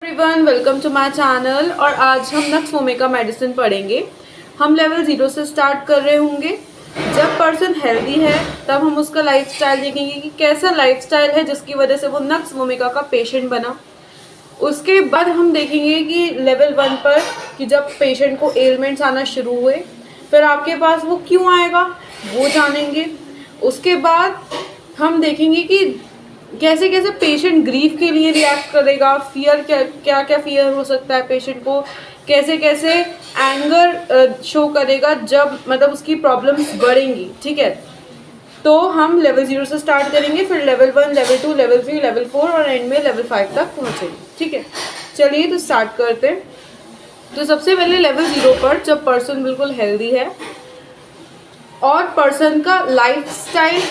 Everyone, welcome to my channel. और आज हम नक्स वोमिका मेडिसिन पढ़ेंगे। हम लेवल 0 से स्टार्ट कर रहे होंगे। जब पर्सन हेल्दी है तब हम उसका लाइफस्टाइल देखेंगे कि कैसा लाइफस्टाइल है जिसकी वजह से वो नक्स वोमिका का पेशेंट बना। उसके बाद हम देखेंगे कि लेवल 1 पर कि जब पेशेंट को एलिमेंट्स आना शुरू हुए फिर आपके पास वो क्यों आएगा वो जानेंगे। उसके बाद हम देखेंगे कि कैसे कैसे पेशेंट ग्रीफ के लिए रिएक्ट करेगा, फियर क्या क्या फियर हो सकता है पेशेंट को, कैसे कैसे एंगर शो करेगा जब मतलब उसकी प्रॉब्लम्स बढ़ेंगी। ठीक है, तो हम लेवल 0 से स्टार्ट करेंगे, फिर लेवल 1, लेवल 2, लेवल 3, लेवल 4 और एंड में लेवल 5 तक पहुँचेंगे। ठीक है, चलिए तो स्टार्ट करते हैं। तो सबसे पहले लेवल 0 पर जब पर्सन बिल्कुल हेल्दी है और पर्सन का लाइफस्टाइल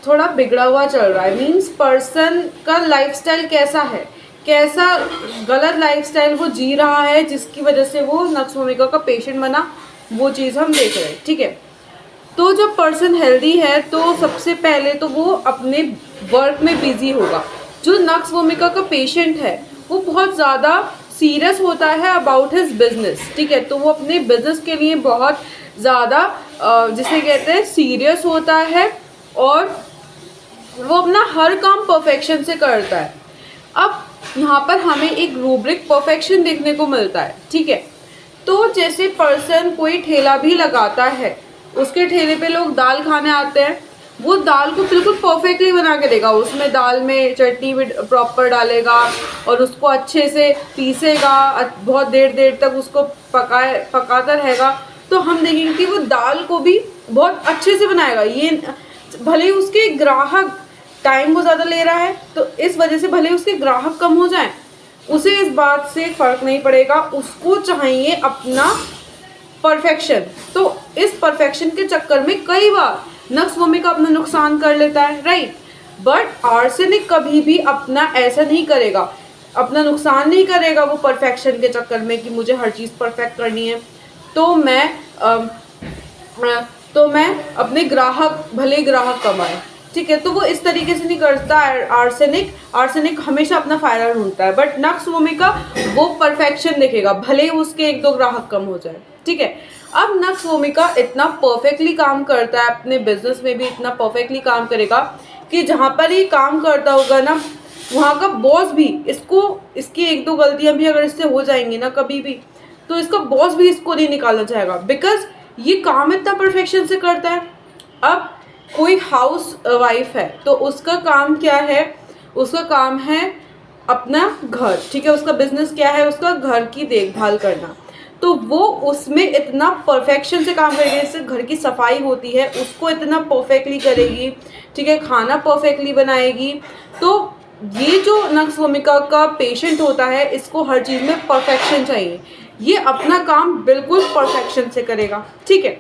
थोड़ा बिगड़ा हुआ चल रहा है, मीन्स पर्सन का लाइफस्टाइल कैसा है, कैसा गलत लाइफस्टाइल वो जी रहा है जिसकी वजह से वो नक्स वोमिका का पेशेंट बना, वो चीज़ हम देख रहे हैं। ठीक है, तो जब पर्सन हेल्दी है तो सबसे पहले तो वो अपने वर्क में बिजी होगा। जो नक्स वोमिका का पेशेंट है वो बहुत ज़्यादा सीरियस होता है अबाउट हिज बिजनेस। ठीक है, तो वो अपने बिजनेस के लिए बहुत ज़्यादा जिसे कहते हैं सीरियस होता है और वो अपना हर काम परफेक्शन से करता है। अब यहाँ पर हमें एक रूब्रिक परफेक्शन देखने को मिलता है। ठीक है, तो जैसे पर्सन कोई ठेला भी लगाता है, उसके ठेले पे लोग दाल खाने आते हैं, वो दाल को बिल्कुल परफेक्टली बना के देगा, उसमें दाल में चटनी भी प्रॉपर डालेगा और उसको अच्छे से पीसेगा, बहुत देर तक उसको पकाता रहेगा। तो हम देखेंगे कि वो दाल को भी बहुत अच्छे से बनाएगा। ये भले ही उसके ग्राहक टाइम वो ज़्यादा ले रहा है तो इस वजह से भले उसके ग्राहक कम हो जाएं, उसे इस बात से फ़र्क नहीं पड़ेगा, उसको चाहिए अपना परफेक्शन। तो इस परफेक्शन के चक्कर में कई बार नक्स वोमिका अपना नुकसान कर लेता है, राइट। बट आर्सेनिक कभी भी अपना ऐसा नहीं करेगा, अपना नुकसान नहीं करेगा वो परफेक्शन के चक्कर में कि मुझे हर चीज़ परफेक्ट करनी है। तो मैं अपने ग्राहक भले ग्राहक कमाए। ठीक है, तो वो इस तरीके से नहीं करता आर्सेनिक हमेशा अपना फायदा ढूंढता है। बट नक्स वोमिका वो परफेक्शन देखेगा भले ही उसके 1-2 ग्राहक कम हो जाए। ठीक है, अब नक्स वोमिका इतना परफेक्टली काम करता है, अपने बिजनेस में भी इतना परफेक्टली काम करेगा कि जहाँ पर ये काम करता होगा ना वहाँ का बॉस भी इसकी 1-2 गलतियाँ भी अगर इससे हो जाएंगी ना कभी भी, तो इसका बॉस भी इसको नहीं निकालना चाहेगा, बिकॉज ये काम इतना परफेक्शन से करता है। अब कोई हाउस वाइफ है तो उसका काम क्या है, उसका काम है अपना घर। ठीक है, उसका बिजनेस क्या है, उसका घर की देखभाल करना। तो वो उसमें इतना परफेक्शन से काम करेगी, जैसे घर की सफाई होती है उसको इतना परफेक्टली करेगी। ठीक है, खाना परफेक्टली बनाएगी। तो ये जो नक्स वोमिका का पेशेंट होता है इसको हर चीज़ में परफेक्शन चाहिए, ये अपना काम बिल्कुल परफेक्शन से करेगा। ठीक है,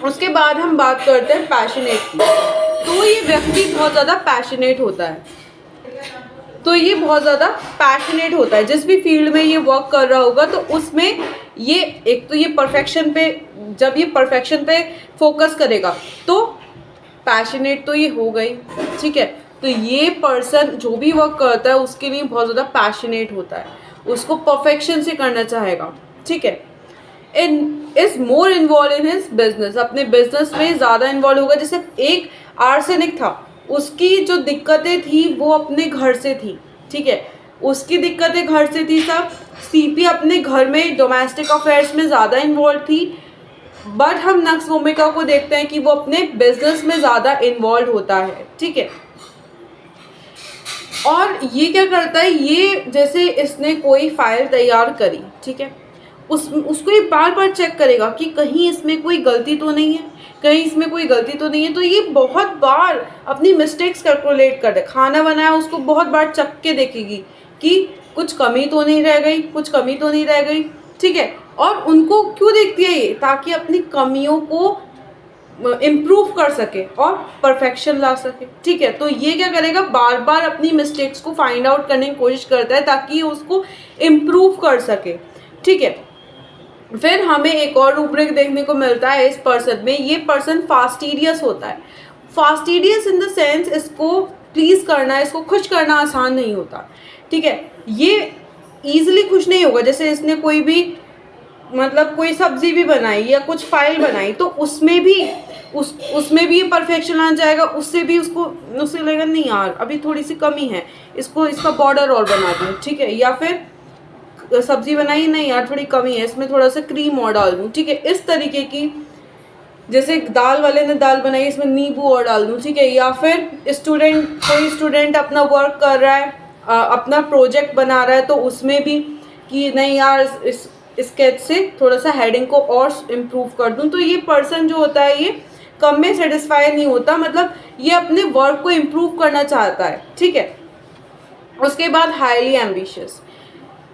उसके बाद हम बात करते हैं पैशनेट की। तो ये व्यक्ति बहुत ज़्यादा पैशनेट होता है, जिस भी फील्ड में ये वर्क कर रहा होगा तो उसमें ये एक तो ये परफेक्शन पे, जब ये परफेक्शन पे फोकस करेगा तो पैशनेट तो ये हो गई। ठीक है, तो ये पर्सन जो भी वर्क करता है उसके लिए बहुत ज़्यादा पैशनेट होता है, उसको परफेक्शन से करना चाहेगा। ठीक है, is more involve in his business, अपने बिजनेस में ज़्यादा इन्वॉल्व होगा। जैसे एक आर्सेनिक था, उसकी जो दिक्कतें थी वो अपने घर से थी। ठीक है, उसकी दिक्कतें घर से थी सब। सीपी अपने घर में डोमेस्टिक अफेयर्स में ज़्यादा इन्वॉल्व थी। बट हम नक्स वोमिका को देखते हैं कि वो अपने बिजनेस में ज़्यादा इन्वॉल्व होता है। ठीक है, और ये क्या करता है, ये जैसे इसने कोई फाइल तैयार करी, ठीक है, उसको ये बार बार चेक करेगा कि कहीं इसमें कोई गलती तो नहीं है, तो ये बहुत बार अपनी मिस्टेक्स कैलकुलेट कर दे। खाना बनाया उसको बहुत बार चख के देखेगी कि कुछ कमी तो नहीं रह गई। ठीक है, और उनको क्यों देखती है ये, ताकि अपनी कमियों को इम्प्रूव कर सके और परफेक्शन ला सके। ठीक है, तो ये क्या करेगा, बार बार अपनी मिस्टेक्स को फाइंड आउट करने की कोशिश करता है ताकि उसको इम्प्रूव कर सके। ठीक है, फिर हमें एक और रूब्रिक देखने को मिलता है इस पर्सन में। ये पर्सन फास्टिडियस होता है। फास्टिडियस इन द सेंस इसको प्लीज़ करना, इसको खुश करना आसान नहीं होता। ठीक है, ये ईजिली खुश नहीं होगा। जैसे इसने कोई भी मतलब कोई सब्जी भी बनाई या कुछ फाइल बनाई तो उसमें भी उसमें भी परफेक्शन आ जाएगा, उससे भी उससे लगेगा नहीं यार अभी थोड़ी सी कमी है, इसका बॉर्डर और बना दूँ, ठीक है। या फिर सब्जी बनाई, नहीं यार थोड़ी कमी है, इसमें थोड़ा सा क्रीम और डाल दूँ, ठीक है। इस तरीके की, जैसे दाल वाले ने दाल बनाई इसमें नींबू और डाल दूँ, ठीक है। या फिर कोई स्टूडेंट अपना वर्क कर रहा है, अपना प्रोजेक्ट बना रहा है तो उसमें भी कि नहीं यार इस स्केच से थोड़ा सा हेडिंग को और इम्प्रूव कर दूँ। तो ये पर्सन जो होता है ये कम में सेटिस्फाई नहीं होता, मतलब ये अपने वर्क को इम्प्रूव करना चाहता है, ठीक है। उसके बाद हाईली एम्बिशियस,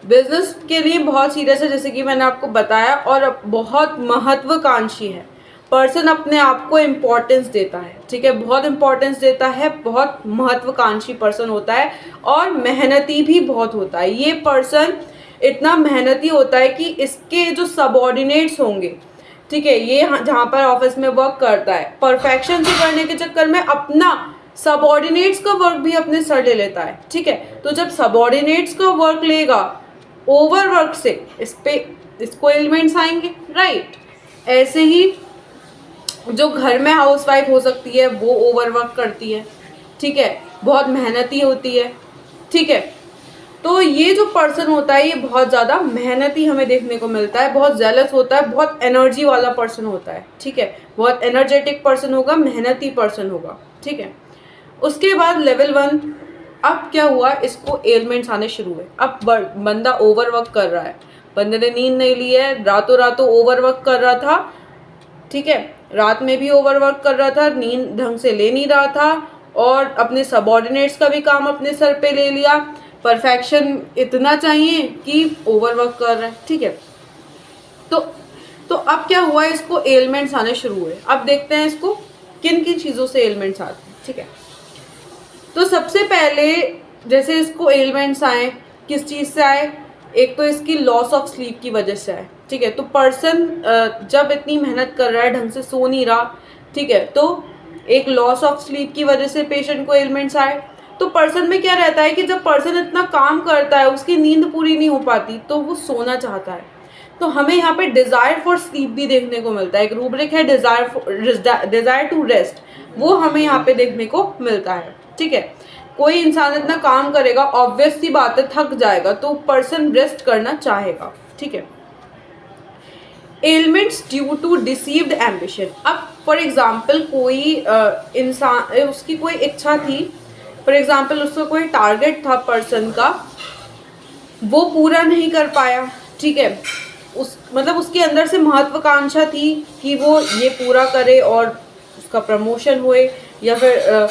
बिजनेस के लिए बहुत सीरियस है जैसे कि मैंने आपको बताया, और बहुत महत्वाकांक्षी है। पर्सन अपने आप को इम्पोर्टेंस देता है, ठीक है, बहुत इम्पोर्टेंस देता है, बहुत महत्वाकांक्षी पर्सन होता है और मेहनती भी बहुत होता है। ये पर्सन इतना मेहनती होता है कि इसके जो सबऑर्डिनेट्स होंगे, ठीक है, ये जहाँ पर ऑफिस में वर्क करता है, परफेक्शन से करने के चक्कर में अपना सबऑर्डिनेट्स का वर्क भी अपने सर ले लेता है, ठीक है। तो जब सबऑर्डिनेट्स का वर्क लेगा ओवरवर्क से इसको एलिमेंट्स आएंगे, राइट। ऐसे ही जो घर में हाउसवाइफ हो सकती है वो ओवरवर्क करती है, ठीक है, बहुत मेहनती होती है, ठीक है। तो ये जो पर्सन होता है ये बहुत ज़्यादा मेहनती हमें देखने को मिलता है, बहुत जेलस होता है, बहुत एनर्जी वाला पर्सन होता है, ठीक है, बहुत एनर्जेटिक पर्सन होगा, मेहनती पर्सन होगा, ठीक है। उसके बाद लेवल 1, अब क्या हुआ, इसको एलिमेंट्स आने शुरू हुए। अब बंदा ओवरवर्क कर रहा है, बंदे ने नींद नहीं ली है, रातों ओवरवर्क कर रहा था, ठीक है, रात में भी ओवरवर्क कर रहा था, नींद ढंग से ले नहीं रहा था और अपने सबऑर्डिनेट्स का भी काम अपने सर पे ले लिया, परफेक्शन इतना चाहिए कि ओवरवर्क कर रहा है, ठीक है। तो अब क्या हुआ, इसको एलिमेंट्स आने शुरू हुए। अब देखते हैं इसको किन किन चीज़ों से एलिमेंट्स आते हैं, ठीक है। तो सबसे पहले जैसे इसको एलिमेंट्स आए, किस चीज़ से आए, एक तो इसकी लॉस ऑफ स्लीप की वजह से आए, ठीक है। तो पर्सन जब इतनी मेहनत कर रहा है, ढंग से सो नहीं रहा, ठीक है, तो एक लॉस ऑफ स्लीप की वजह से पेशेंट को एलिमेंट्स आए। तो पर्सन में क्या रहता है कि जब पर्सन इतना काम करता है उसकी नींद पूरी नहीं हो पाती तो वो सोना चाहता है। तो हमें यहाँ पे डिज़ायर फॉर स्लीप भी देखने को मिलता है, एक रूब्रिक है डिज़ायर टू रेस्ट, वो हमें यहाँ पे देखने को मिलता है, ठीक है। कोई इंसान इतना काम करेगा, ऑब्वियस सी बात है, थक जाएगा, तो पर्सन रेस्ट करना चाहेगा, ठीक है। Elements due to deceived ambition, अब फॉर एग्जाम्पल कोई इंसान, उसकी कोई इच्छा थी, फॉर एग्जाम्पल उसका कोई टारगेट था पर्सन का, वो पूरा नहीं कर पाया, ठीक है। मतलब उसके अंदर से महत्वाकांक्षा थी कि वो ये पूरा करे और उसका प्रमोशन हुए, या फिर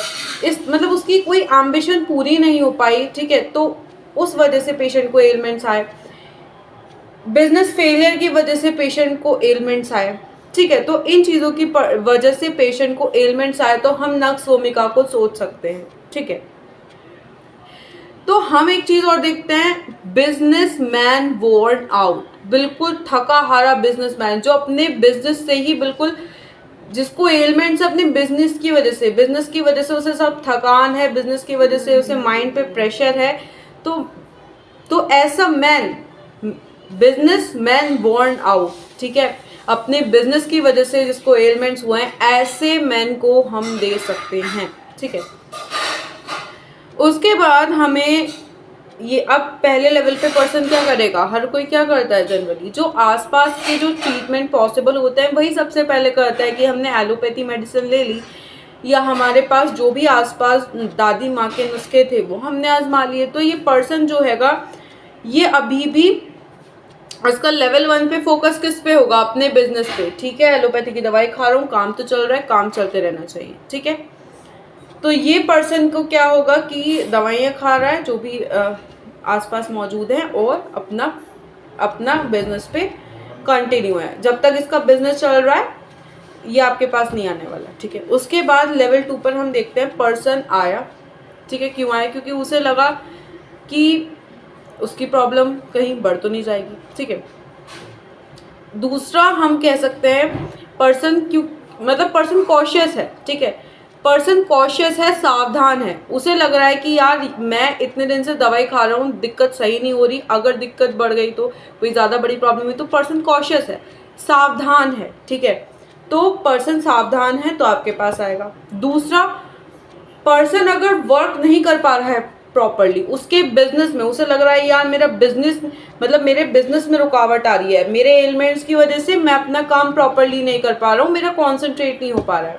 मतलब उसकी कोई एम्बिशन पूरी नहीं हो पाई, ठीक है, तो उस वजह से पेशेंट को एलिमेंट्स आए। बिजनेस फेलियर की वजह से पेशेंट को एलिमेंट्स आए, ठीक है। तो इन चीज़ों की वजह से पेशेंट को एलिमेंट्स आए तो हम नक्स वोमिका को सोच सकते हैं, ठीक है। तो हम एक चीज़ और देखते हैं, बिजनेस मैन वोर्न आउट, बिल्कुल थका हारा बिजनेसमैन जो अपने बिजनेस से ही बिल्कुल, जिसको एलिमेंट्स अपने बिजनेस की वजह से उसे सब थकान है, बिजनेस की वजह से उसे माइंड पे प्रेशर है, तो ऐसा man, business man born out, ठीक है, अपने बिजनेस की वजह से जिसको एलिमेंट्स हुए हैं, ऐसे मैन को हम दे सकते हैं, ठीक है। उसके बाद हमें ये, अब पहले लेवल पे पर्सन क्या करेगा, हर कोई क्या करता है जनरली, जो आसपास के जो ट्रीटमेंट पॉसिबल होते हैं वही सबसे पहले करता है कि हमने एलोपैथी मेडिसिन ले ली, या हमारे पास जो भी आसपास दादी माँ के नुस्खे थे वो हमने आजमा लिए। तो ये पर्सन जो हैगा ये अभी भी इसका लेवल 1 पे फोकस किस पे होगा, अपने बिजनेस पे, ठीक है। एलोपैथी की दवाई खा रहा हूँ, काम तो चल रहा है, काम चलते रहना चाहिए, ठीक है। तो ये पर्सन को क्या होगा कि दवाइयाँ खा रहा है जो भी आसपास मौजूद हैं और अपना बिजनेस पे कंटिन्यू है, जब तक इसका बिजनेस चल रहा है ये आपके पास नहीं आने वाला, ठीक है। उसके बाद लेवल 2 पर हम देखते हैं, पर्सन आया, ठीक है, क्यों आया, क्योंकि उसे लगा कि उसकी प्रॉब्लम कहीं बढ़ तो नहीं जाएगी, ठीक है। दूसरा हम कह सकते हैं पर्सन पर्सन कॉशियस है, ठीक है, पर्सन कॉशियस है, सावधान है, उसे लग रहा है कि यार मैं इतने दिन से दवाई खा रहा हूँ, दिक्कत सही नहीं हो रही, अगर दिक्कत बढ़ गई तो कोई ज़्यादा बड़ी प्रॉब्लम हुई तो पर्सन कॉशियस है, सावधान है, ठीक है। तो पर्सन सावधान है तो आपके पास आएगा। दूसरा, पर्सन अगर वर्क नहीं कर पा रहा है प्रॉपरली उसके बिजनेस में, उसे लग रहा है यार मेरा बिजनेस मतलब मेरे बिजनेस में रुकावट आ रही है, मेरे एलिमेंट्स की वजह से मैं अपना काम प्रॉपरली नहीं कर पा रहा हूँ, मेरा कॉन्सेंट्रेट नहीं हो पा रहा है,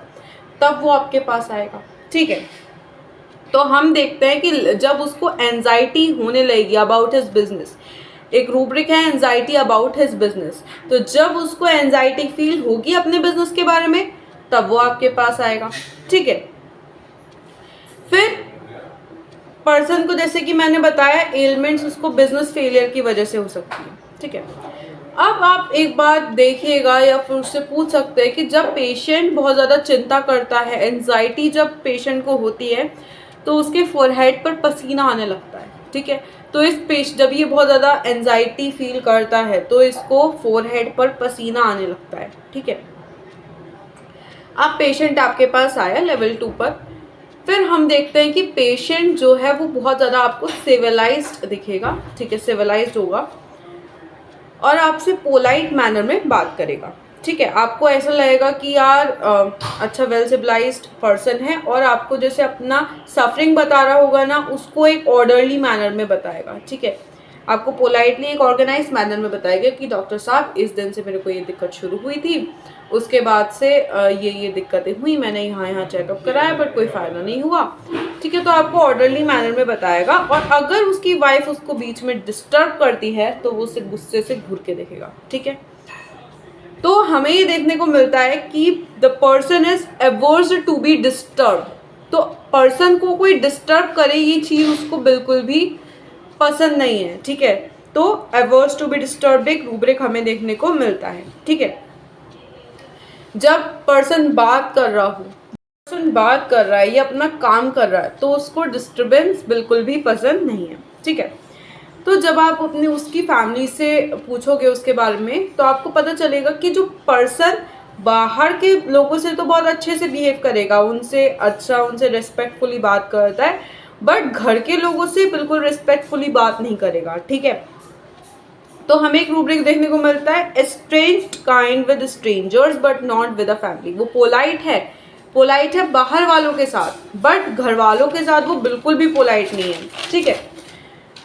तब वो आपके पास आएगा, ठीक है। तो हम देखते हैं कि जब उसको एंजाइटी होने लगेगी अबाउट हिज बिजनेस, एक रूब्रिक है एंजाइटी अबाउट हिज बिजनेस, तो जब उसको एंजाइटी फील होगी अपने बिजनेस के बारे में तब वो आपके पास आएगा, ठीक है। फिर पर्सन को, जैसे कि मैंने बताया, एलिमेंट्स उसको बिजनेस फेलियर की वजह से हो सकती है, ठीक है। अब आप एक बात देखिएगा या फिर उससे पूछ सकते हैं कि जब पेशेंट बहुत ज़्यादा चिंता करता है, एंजाइटी जब पेशेंट को होती है तो उसके फोरहेड पर पसीना आने लगता है, ठीक है। तो जब ये बहुत ज़्यादा एंजाइटी फील करता है तो इसको फोरहेड पर पसीना आने लगता है, ठीक है। अब पेशेंट आपके पास आया लेवल 2 पर। फिर हम देखते हैं कि पेशेंट जो है वो बहुत ज़्यादा आपको सिविलाइज्ड दिखेगा, ठीक है, सिविलाइज्ड होगा और आपसे पोलाइट मैनर में बात करेगा, ठीक है। आपको ऐसा लगेगा कि यार अच्छा वेल सिविलाइज्ड पर्सन है और आपको जैसे अपना सफरिंग बता रहा होगा ना, उसको एक ऑर्डरली मैनर में बताएगा, ठीक है। आपको पोलाइटली एक ऑर्गेनाइज मैनर में बताएगा कि डॉक्टर साहब इस दिन से मेरे को ये दिक्कत शुरू हुई थी, उसके बाद से ये दिक्कतें हुई, मैंने यहाँ चेकअप कराया बट कोई फ़ायदा नहीं हुआ, ठीक है। तो आपको ऑर्डरली मैनर में बताएगा और अगर उसकी वाइफ उसको बीच में डिस्टर्ब करती है तो वो उसे गुस्से से घूर के देखेगा, ठीक है। तो हमें ये देखने को मिलता है कि the person is hours to be disturb, तो पर्सन को कोई डिस्टर्ब करे ये चीज़ उसको बिल्कुल भी पसंद नहीं है, ठीक है। तो अवर्स टू बी डिस्टर्ब एक रूब्रिक हमें देखने को मिलता है, ठीक है। जब पर्सन बात कर रहा है या अपना काम कर रहा है तो उसको डिस्टर्बेंस बिल्कुल भी पसंद नहीं है, ठीक है। तो जब आप अपनी उसकी फैमिली से पूछोगे उसके बारे में तो आपको पता चलेगा कि जो पर्सन बाहर के लोगों से तो बहुत अच्छे से बिहेव करेगा, उनसे रिस्पेक्टफुली बात करता है, बट घर के लोगों से बिल्कुल रिस्पेक्टफुली बात नहीं करेगा, ठीक है। तो हमें एक रूब्रिक देखने को मिलता है estranged kind with strangers but not with a family. वो पोलाइट है बाहर वालों के साथ, बट घर वालों के साथ वो बिल्कुल भी पोलाइट नहीं है, ठीक है।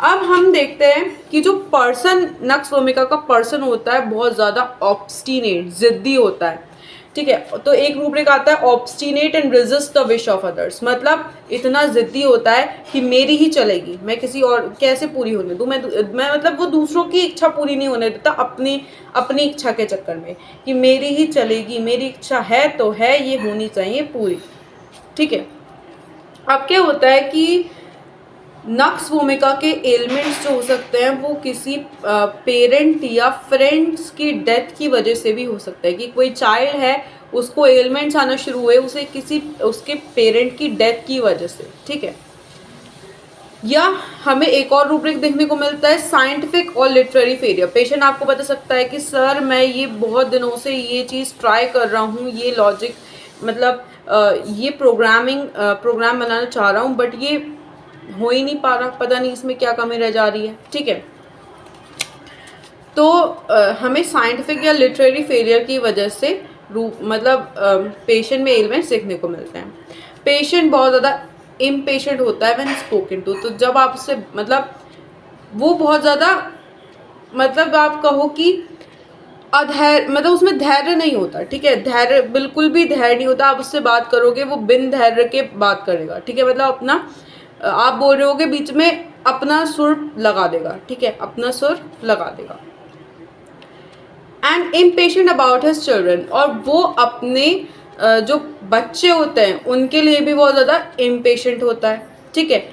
अब हम देखते हैं कि जो पर्सन नक्स वोमिका का पर्सन होता है बहुत ज़्यादा ऑब्स्टिनेट, जिद्दी होता है, ठीक है। तो एक रूब्रिक आता है obstinate and resist the wish of others, मतलब इतना जिद्दी होता है कि मेरी ही चलेगी, मैं किसी और कैसे पूरी होने दूँ, मैं मतलब वो दूसरों की इच्छा पूरी नहीं होने देता अपनी इच्छा के चक्कर में, कि मेरी ही चलेगी, मेरी इच्छा है तो है, ये होनी चाहिए पूरी, ठीक है। अब क्या होता है कि नक्स वोमिका के एलिमेंट्स जो हो सकते हैं वो किसी पेरेंट या फ्रेंड्स की डेथ की वजह से भी हो सकता है, कि कोई चाइल्ड है उसको एलिमेंट्स आना शुरू हुए उसके पेरेंट की डेथ की वजह से, ठीक है। या हमें एक और रूब्रिक देखने को मिलता है साइंटिफिक और लिटरेरी फेलियर। पेशेंट आपको बता सकता है कि सर मैं ये बहुत दिनों से ये चीज़ ट्राई कर रहा हूँ, ये लॉजिक मतलब ये प्रोग्राम बनाना चाह रहा हूँ बट ये हो ही नहीं पा रहा, पता नहीं इसमें क्या कमी रह जा रही है, ठीक है। तो हमें साइंटिफिक या लिटरेरी फेलियर की वजह से पेशेंट में एलिमेंट्स देखने को मिलते हैं। पेशेंट बहुत ज़्यादा इम्पेशेंट होता है व्हेन स्पोकन टू, तो जब आप उससे वो बहुत ज़्यादा आप कहो कि अधैर्य, उसमें धैर्य नहीं होता, ठीक है। धैर्य बिल्कुल भी धैर्य नहीं होता, आप उससे बात करोगे वो बिन धैर्य के बात करेगा, ठीक है। आप बोल रहे होगे बीच में अपना सुर लगा देगा, ठीक है, अपना सुर लगा देगा। And impatient about his children, और वो अपने जो बच्चे होते हैं उनके लिए भी बहुत ज़्यादा इम्पेशेंट होता है, ठीक है।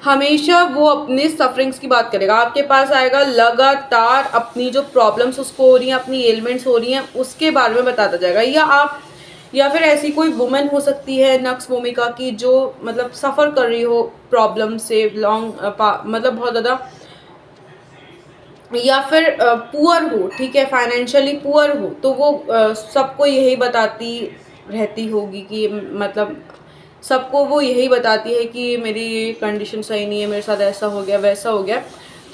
हमेशा वो अपने सफरिंग्स की बात करेगा, आपके पास आएगा लगातार अपनी जो प्रॉब्लम्स उसको हो रही हैं, अपनी एलिमेंट्स हो रही हैं उसके बारे में बताता जाएगा। या फिर ऐसी कोई वुमेन हो सकती है नक्स वोमिका की जो सफ़र कर रही हो प्रॉब्लम से बहुत ज़्यादा, या फिर पुअर हो, ठीक है, फाइनेंशियली पुअर हो, तो वो सबको यही बताती रहती होगी कि सबको वो यही बताती है कि मेरी कंडीशन सही नहीं है, मेरे साथ ऐसा हो गया वैसा हो गया,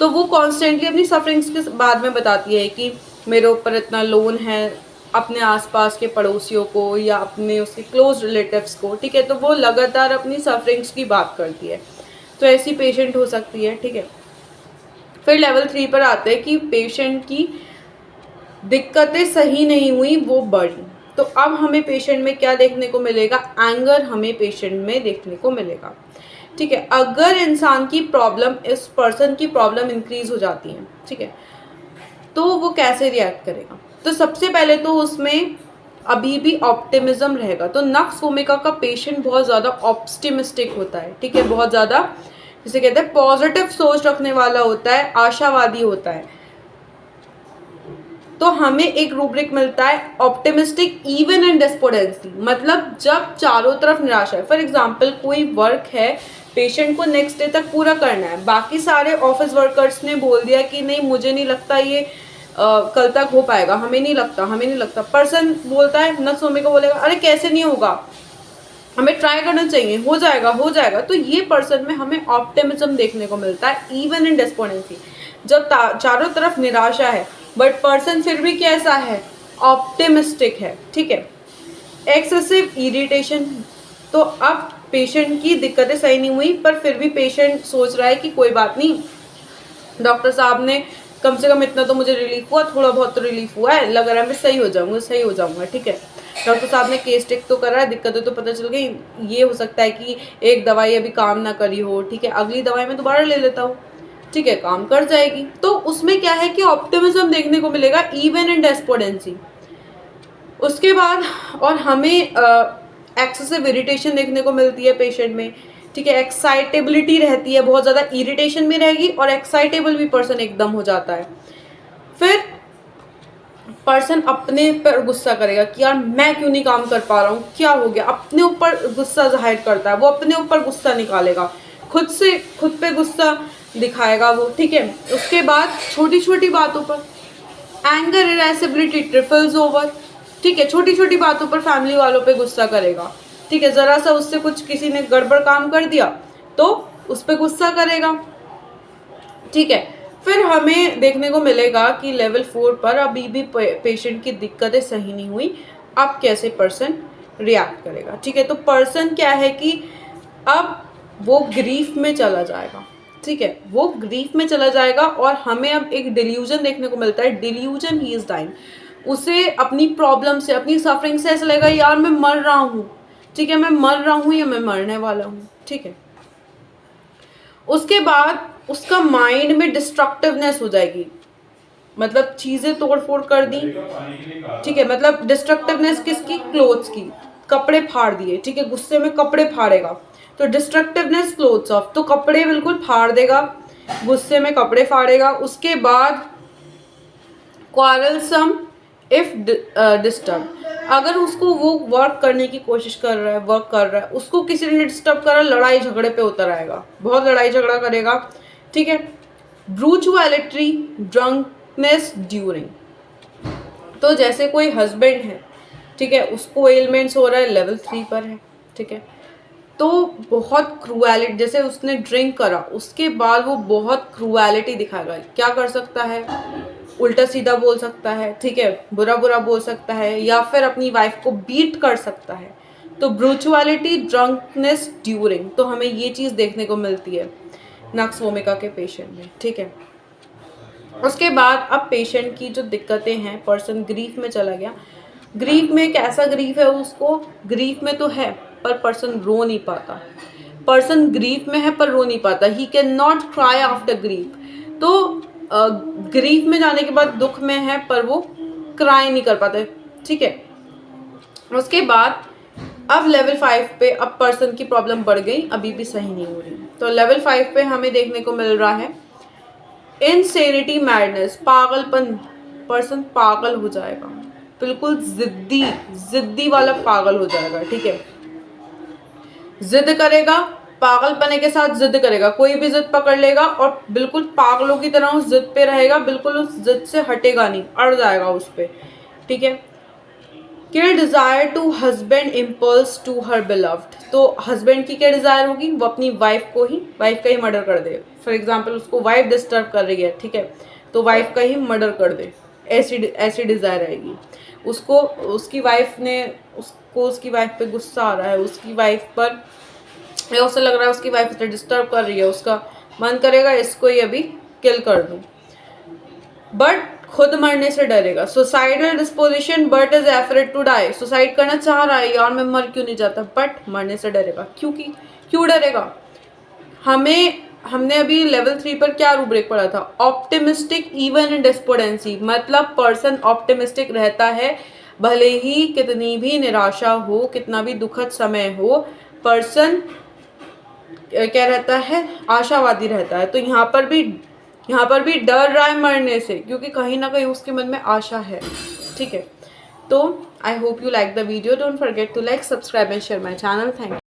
तो वो कॉन्स्टेंटली अपनी सफरिंग्स के बाद में बताती है कि मेरे ऊपर इतना लोन है, अपने आसपास के पड़ोसियों को या अपने उसके क्लोज रिलेटिव्स को, ठीक है। तो वो लगातार अपनी सफरिंग्स की बात करती है, तो ऐसी पेशेंट हो सकती है, ठीक है। फिर लेवल 3 पर आते हैं कि पेशेंट की दिक्कतें सही नहीं हुई, वो बढ़ी। तो अब हमें पेशेंट में क्या देखने को मिलेगा, एंगर हमें पेशेंट में देखने को मिलेगा, ठीक है। अगर इंसान की प्रॉब्लम, इस पर्सन की प्रॉब्लम इंक्रीज हो जाती है, ठीक है, तो वो कैसे रिएक्ट करेगा। तो सबसे पहले तो उसमें अभी भी ऑप्टिमिज्म रहेगा। तो नक्स वोमिका का पेशेंट बहुत ज़्यादा ऑप्टिमिस्टिक होता है, ठीक है, बहुत ज़्यादा जिसे कहते हैं पॉजिटिव सोच रखने वाला होता है, आशावादी होता है। तो हमें एक रूब्रिक मिलता है ऑप्टिमिस्टिक इवन इन डिस्पोडेंसी, मतलब जब चारों तरफ निराशा है। फॉर एग्जांपल कोई वर्क है, पेशेंट को नेक्स्ट डे तक पूरा करना है, बाकी सारे ऑफिस वर्कर्स ने बोल दिया कि नहीं मुझे नहीं लगता ये कल तक हो पाएगा, हमें नहीं लगता। पर्सन बोलता है, नक्स वोमिका बोलेगा अरे कैसे नहीं होगा, हमें ट्राई करना चाहिए, हो जाएगा। तो ये पर्सन में हमें ऑप्टिमिज्म देखने को मिलता है इवन इन डिस्पोनेंसी, जब चारों तरफ निराशा है बट पर्सन फिर भी कैसा है, ऑप्टिमिस्टिक है, ठीक है। एक्सेसिव इरिटेशन, तो अब पेशेंट की दिक्कतें सही नहीं हुई पर फिर भी पेशेंट सोच रहा है कि कोई बात नहीं, डॉक्टर साहब ने कम से कम इतना तो मुझे रिलीफ हुआ, थोड़ा बहुत तो रिलीफ हुआ है, लग रहा है मैं सही हो जाऊंगा, ठीक है। डॉक्टर साहब ने केस टेक तो करा है, दिक्कतें तो पता चल गई, ये हो सकता है कि एक दवाई अभी काम ना करी हो, ठीक है, अगली दवाई मैं दोबारा ले लेता हूँ, ठीक है, काम कर जाएगी। तो उसमें क्या है कि ऑप्टिमिज्म देखने को मिलेगा इवन इन डेस्पोडेंसी। उसके बाद और हमें एक्सेसिव इरिटेशन देखने को मिलती है पेशेंट में, ठीक है, एक्साइटेबिलिटी रहती है, बहुत ज़्यादा इरिटेशन भी रहेगी और एक्साइटेबल भी पर्सन एकदम हो जाता है। फिर पर्सन अपने पर गुस्सा करेगा कि यार मैं क्यों नहीं काम कर पा रहा हूँ, क्या हो गया, अपने ऊपर गुस्सा जाहिर करता है, वो अपने ऊपर गुस्सा निकालेगा, खुद पे गुस्सा दिखाएगा वो, ठीक है। उसके बाद छोटी छोटी बातों पर एंगर, इरेसिबिलिटी ट्रिपल्स ओवर, ठीक है, छोटी छोटी बातों पर फैमिली वालों पे गुस्सा करेगा, ठीक है, ज़रा सा उससे कुछ किसी ने गड़बड़ काम कर दिया तो उस पर गुस्सा करेगा, ठीक है। फिर हमें देखने को मिलेगा कि लेवल 4 पर अभी भी पेशेंट की दिक्कतें सही नहीं हुई, अब कैसे पर्सन रिएक्ट करेगा, ठीक है। तो पर्सन क्या है कि अब वो ग्रीफ में चला जाएगा, ठीक है, वो ग्रीफ में चला जाएगा और हमें अब एक डिल्यूजन देखने को मिलता है, डिल्यूजन ही इज डाइंग। उसे अपनी प्रॉब्लम से, अपनी सफरिंग से ऐसा लगेगा यार मैं मर रहा हूँ, ठीक है, मैं मर रहा हूँ या मैं मरने वाला हूँ, ठीक है। उसके बाद उसका माइंड में डिस्ट्रक्टिवनेस हो जाएगी, मतलब चीज़ें तोड़ फोड़ कर दी, ठीक है, मतलब डिस्ट्रक्टिवनेस किसकी, क्लोथ्स की, कपड़े फाड़ दिए, ठीक है, गुस्से में कपड़े फाड़ेगा, तो डिस्ट्रक्टिवनेस क्लोथ्स ऑफ, तो कपड़े बिल्कुल फाड़ देगा, गुस्से में कपड़े फाड़ेगा। उसके बाद क्वारलसम इफ डिस्टर्ब, अगर उसको वो वर्क करने की कोशिश कर रहा है, उसको किसी ने डिस्टर्ब करा, लड़ाई झगड़े पे उतर आएगा, बहुत लड़ाई झगड़ा करेगा, ठीक है। ब्रूचुअलिटी, ड्रंकनेस ड्यूरिंग, तो जैसे कोई हस्बैंड है, ठीक है, उसको एलिमेंट्स हो रहा है, लेवल 3 पर है, ठीक है, तो बहुत क्रूएलिटी, जैसे उसने ड्रिंक करा उसके बाद वो बहुत क्रूएलिटी दिखाएगा, क्या कर सकता है, उल्टा सीधा बोल सकता है, ठीक है, बुरा बोल सकता है, या फिर अपनी वाइफ को बीट कर सकता है। तो ब्रूचुअलिटी, ड्रंकनेस ड्यूरिंग, तो हमें ये चीज़ देखने को मिलती है नक्स वोमिका के पेशेंट में, ठीक है। उसके बाद अब पेशेंट की जो दिक्कतें हैं, पर्सन ग्रीफ में चला गया, ग्रीफ में कैसा ग्रीफ है, उसको ग्रीफ में तो है पर पर्सन रो नहीं पाता, पर्सन ग्रीफ में है पर रो नहीं पाता, he can not cry after grief. तो ग्रीफ में जाने के बाद दुख में है पर वो क्राई नहीं कर पाते, ठीक है। उसके बाद अब लेवल 5 पे अब पर्सन की प्रॉब्लम बढ़ गई, अभी भी सही नहीं हो रही, तो लेवल 5 पे हमें देखने को मिल रहा है इनसेनिटी, मैडनेस, पागलपन, पर्सन पागल हो जाएगा, बिल्कुल जिद्दी वाला पागल हो जाएगा, ठीक है, जिद करेगा, पागलपने के साथ जिद करेगा, कोई भी जिद पकड़ लेगा और बिल्कुल पागलों की तरह उस जिद पे रहेगा, बिल्कुल उस जिद से हटेगा नहीं, अड़ जाएगा उस पे, ठीक है। Kill desire to husband impulse to her beloved. तो हस्बैंड की क्या डिज़ायर होगी, वो अपनी वाइफ का ही मर्डर कर दे। फॉर एग्जाम्पल उसको वाइफ डिस्टर्ब कर रही है, ठीक है, तो वाइफ का ही मर्डर कर दे, ऐसी डिज़ायर आएगी उसको। उसकी वाइफ पे गुस्सा आ रहा है, उसकी वाइफ पर या उसे लग रहा है उसकी वाइफ उसे डिस्टर्ब कर रही है, उसका मन करेगा इसको ही अभी किल कर दूं, बट खुद मरने से डरेगा। Suicidal disposition but is afraid to die. Suicide करना चाह रहा है, यार मैं मर क्यों नहीं जाता, बट मरने से डरेगा। क्यों डरेगा? हमने अभी लेवल 3 पर क्या रूब्रिक पढ़ा था, ऑप्टिमिस्टिक इवन इन डिस्पोडेंसी। मतलब पर्सन ऑप्टिमिस्टिक रहता है भले ही कितनी भी निराशा हो, कितना भी दुखद समय हो, पर्सन क्या रहता है, आशावादी रहता है। तो यहाँ पर भी डर रहा है मरने से, क्योंकि कहीं ना कहीं उसके मन में आशा है, ठीक है। तो I hope you like the video, don't forget to like, subscribe and share my channel. Thank you.